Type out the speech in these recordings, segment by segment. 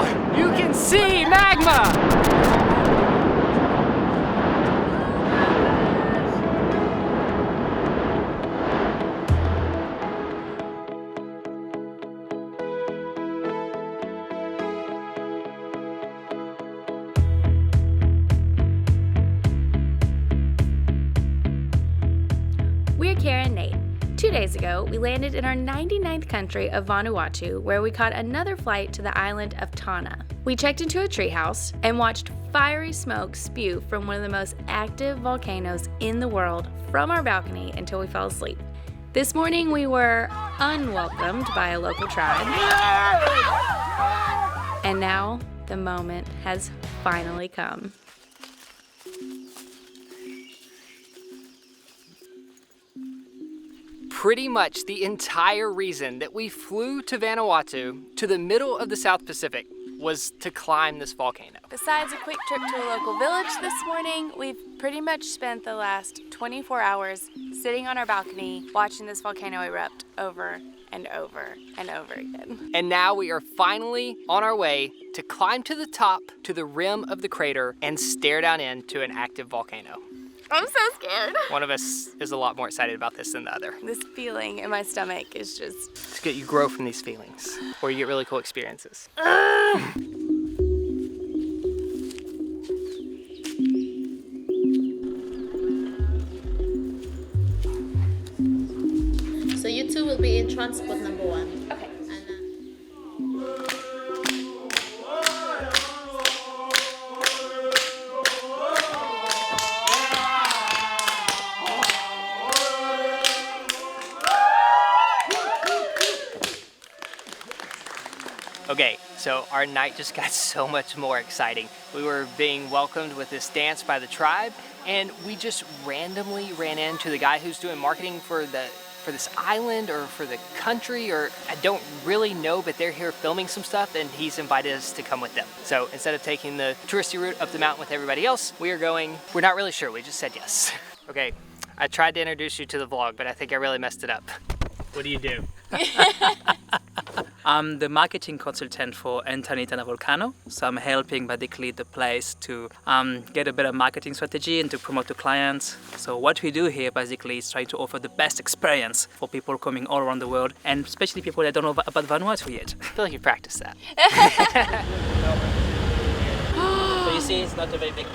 now you can see magma! We're Kara and Nate. 2 days ago, we landed in our 99th country of Vanuatu, where we caught another flight to the island of Tanna. We checked into a treehouse and watched fiery smoke spew from one of the most active volcanoes in the world from our balcony until we fell asleep. This morning, we were unwelcomed by a local tribe. And now, the moment has finally come. Pretty much the entire reason that we flew to Vanuatu, to the middle of the South Pacific, was to climb this volcano. Besides a quick trip to a local village this morning, we've pretty much spent the last 24 hours sitting on our balcony watching this volcano erupt over and over and over again. And now we are finally on our way to climb to the top, to the rim of the crater, and stare down into an active volcano. I'm so scared. One of us is a lot more excited about this than the other. This feeling in my stomach is just... It's good you grow from these feelings, or you get really cool experiences. So you two will be in transport number 1. Okay. Okay, so our night just got so much more exciting. We were being welcomed with this dance by the tribe, and we just randomly ran into the guy who's doing marketing for this island or for the country, or I don't really know, but they're here filming some stuff and he's invited us to come with them. So instead of taking the touristy route up the mountain with everybody else, we're not really sure, we just said yes. Okay, I tried to introduce you to the vlog, but I think I really messed it up. What do you do? I'm the marketing consultant for Tanna Volcano, so I'm helping basically the place to get a better marketing strategy and to promote to clients. So what we do here basically is trying to offer the best experience for people coming all around the world, and especially people that don't know about Vanuatu yet. I feel like you practiced that. So you see, it's not a very big...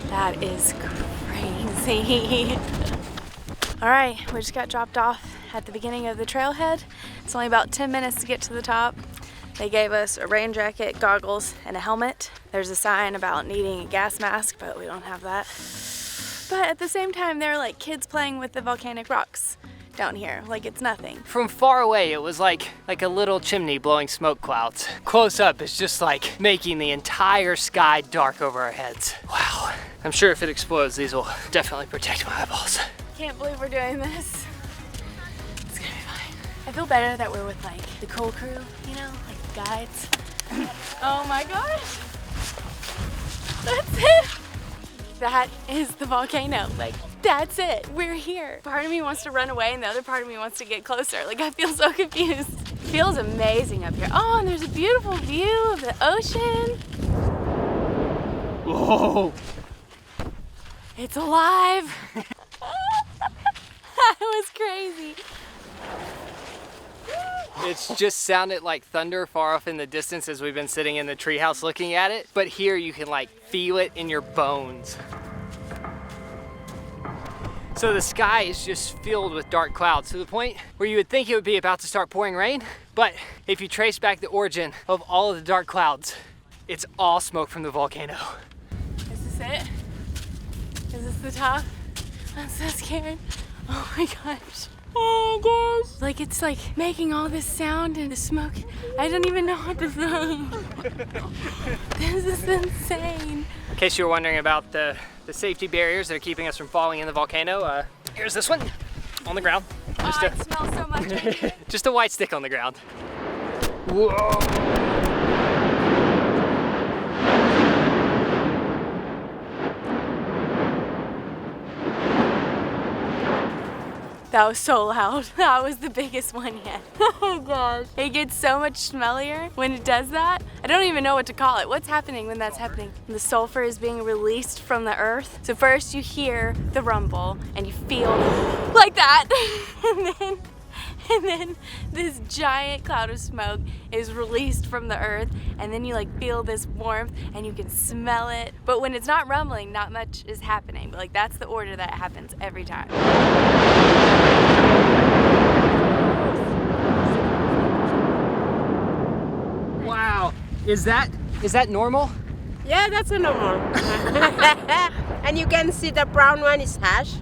That is crazy. All right, we just got dropped off at the beginning of the trailhead. It's only about 10 minutes to get to the top. They gave us a rain jacket, goggles, and a helmet. There's a sign about needing a gas mask, but we don't have that. But at the same time, there are like kids playing with the volcanic rocks down here, like it's nothing. From far away, it was like a little chimney blowing smoke clouds. Close up, it's just like making the entire sky dark over our heads. Wow. I'm sure if it explodes, these will definitely protect my eyeballs. Can't believe we're doing this. It's gonna be fine. I feel better that we're with like the cool crew, you know, like the guides. Oh my gosh. That's it. That is the volcano. Like, that's it. We're here. Part of me wants to run away and the other part of me wants to get closer. Like, I feel so confused. It feels amazing up here. Oh, and there's a beautiful view of the ocean. Whoa. It's alive. That was crazy. It's just sounded like thunder far off in the distance as we've been sitting in the treehouse looking at it, but here you can like feel it in your bones. So the sky is just filled with dark clouds to the point where you would think it would be about to start pouring rain, but if you trace back the origin of all of the dark clouds, it's all smoke from the volcano. Is this it? Is this the top? I'm so scared. Oh my gosh. Oh gosh. Like it's like making all this sound and the smoke. I don't even know what to say. This is insane. In case you were wondering about the safety barriers that are keeping us from falling in the volcano, here's this one on the ground. Just it smells so much. just a white stick on the ground. Whoa. That was so loud. That was the biggest one yet. Oh gosh. It gets so much smellier when it does that. I don't even know what to call it. What's happening when that's happening? The sulfur is being released from the earth. So first you hear the rumble and you feel like that. and then this giant cloud of smoke is released from the earth, and then you like feel this warmth and you can smell it. But when it's not rumbling, not much is happening. But like that's the order that happens every time. Wow, is that normal? Yeah, that's a normal. And you can see the brown one is ash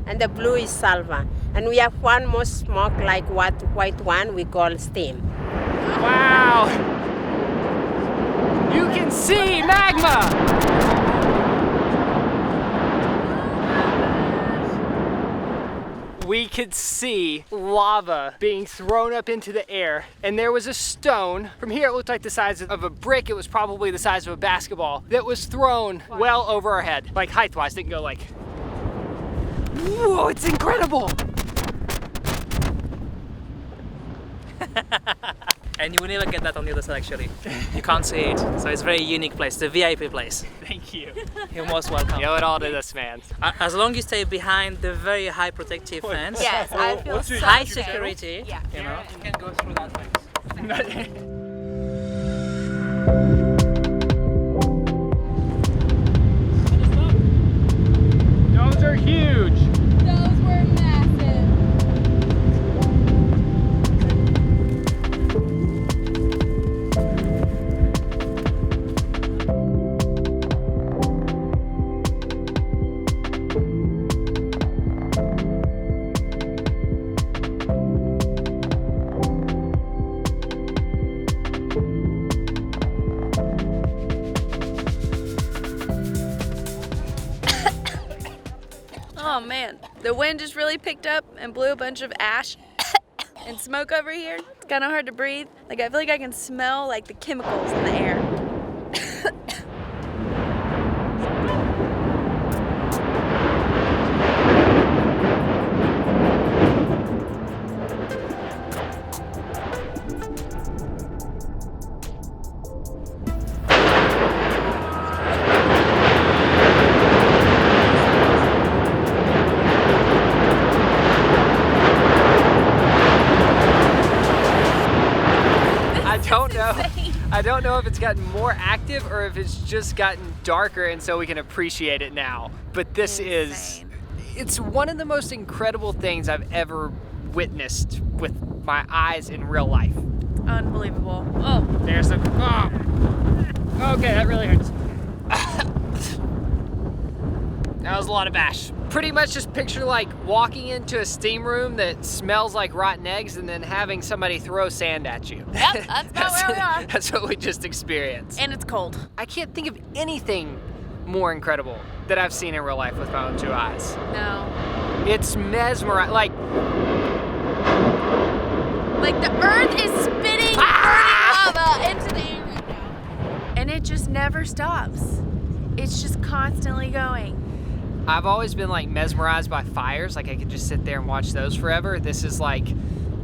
and the blue is sulfur. And we have one more smoke like white one we call steam. Wow! You can see magma! We could see lava being thrown up into the air, and there was a stone. From here it looked like the size of a brick. It was probably the size of a basketball that was thrown well over our head. Like height-wise, didn't go like, whoa, it's incredible! And you will never get that on the other side actually. You can't see it. So it's a very unique place. It's a VIP place. Thank you. You're most welcome. You owe it all to this man. As long as you stay behind the very high protective fence. Yes, I feel so High safe. security. Yeah. You know, you can go through that fence. Those are huge. Those were massive. Oh man, the wind just really picked up and blew a bunch of ash and smoke over here. It's kind of hard to breathe. Like I feel like I can smell like the chemicals in the air. I don't know if it's gotten more active or if it's just gotten darker and so we can appreciate it now. But this it's one of the most incredible things I've ever witnessed with my eyes in real life. Unbelievable. Oh. There's a, okay, that really hurts. That was a lot of ash. Pretty much just picture like walking into a steam room that smells like rotten eggs and then having somebody throw sand at you. Yep, that's about where we are. That's what we just experienced. And it's cold. I can't think of anything more incredible that I've seen in real life with my own two eyes. No. It's mesmerizing. Like the earth is spitting burning lava into the air right now. And it just never stops. It's just constantly going. I've always been like mesmerized by fires. Like I could just sit there and watch those forever. This is like,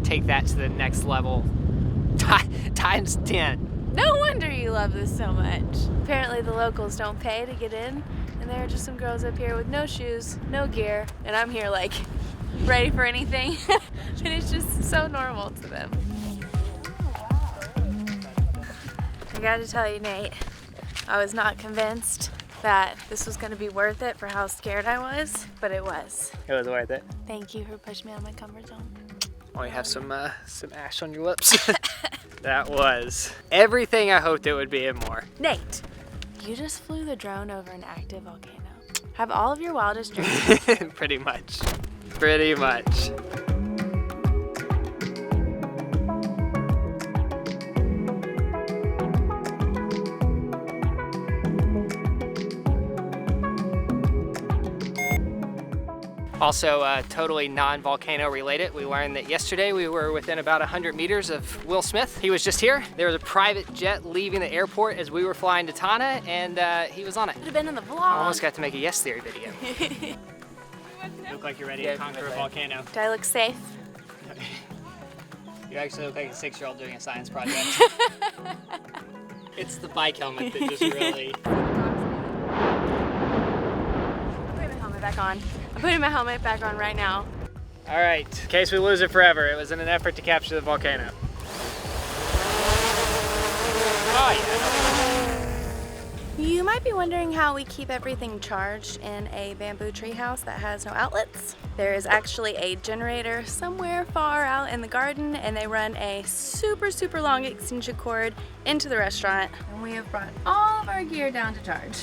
take that to the next level, times 10. No wonder you love this so much. Apparently the locals don't pay to get in, and there are just some girls up here with no shoes, no gear, and I'm here like ready for anything. And it's just so normal to them. I gotta tell you, Nate, I was not convinced that this was gonna be worth it for how scared I was, but it was. It was worth it. Thank you for pushing me out of my comfort zone. Oh, you have some ash on your lips. That was everything I hoped it would be and more. Nate, you just flew the drone over an active volcano. Have all of your wildest dreams. Pretty much. Pretty much. Also, totally non-volcano related. We learned that yesterday we were within about 100 meters of Will Smith. He was just here. There was a private jet leaving the airport as we were flying to Tanna, and he was on it. Could have been in the vlog. I almost got to make a Yes Theory video. You look like you're ready to conquer a volcano. Do I look safe? You actually look like a 6-year-old doing a science project. It's the bike helmet that just really... I'm putting my helmet back on right now. All right, in case we lose it forever, it was in an effort to capture the volcano. Oh yeah. You might be wondering how we keep everything charged in a bamboo treehouse that has no outlets. There is actually a generator somewhere far out in the garden, and they run a super long extension cord into the restaurant. And we have brought all of our gear down to charge.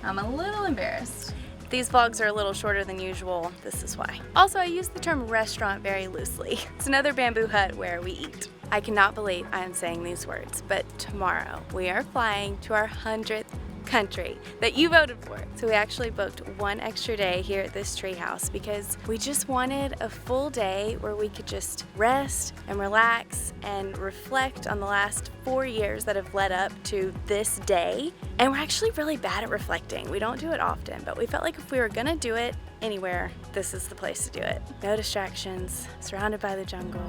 I'm a little embarrassed. These vlogs are a little shorter than usual, this is why. Also, I use the term restaurant very loosely. It's another bamboo hut where we eat. I cannot believe I am saying these words, but tomorrow we are flying to our 100th country that you voted for. So we actually booked one extra day here at this treehouse because we just wanted a full day where we could just rest and relax and reflect on the last 4 years that have led up to this day. And we're actually really bad at reflecting. We don't do it often, but we felt like if we were gonna do it anywhere, this is the place to do it. No distractions, surrounded by the jungle.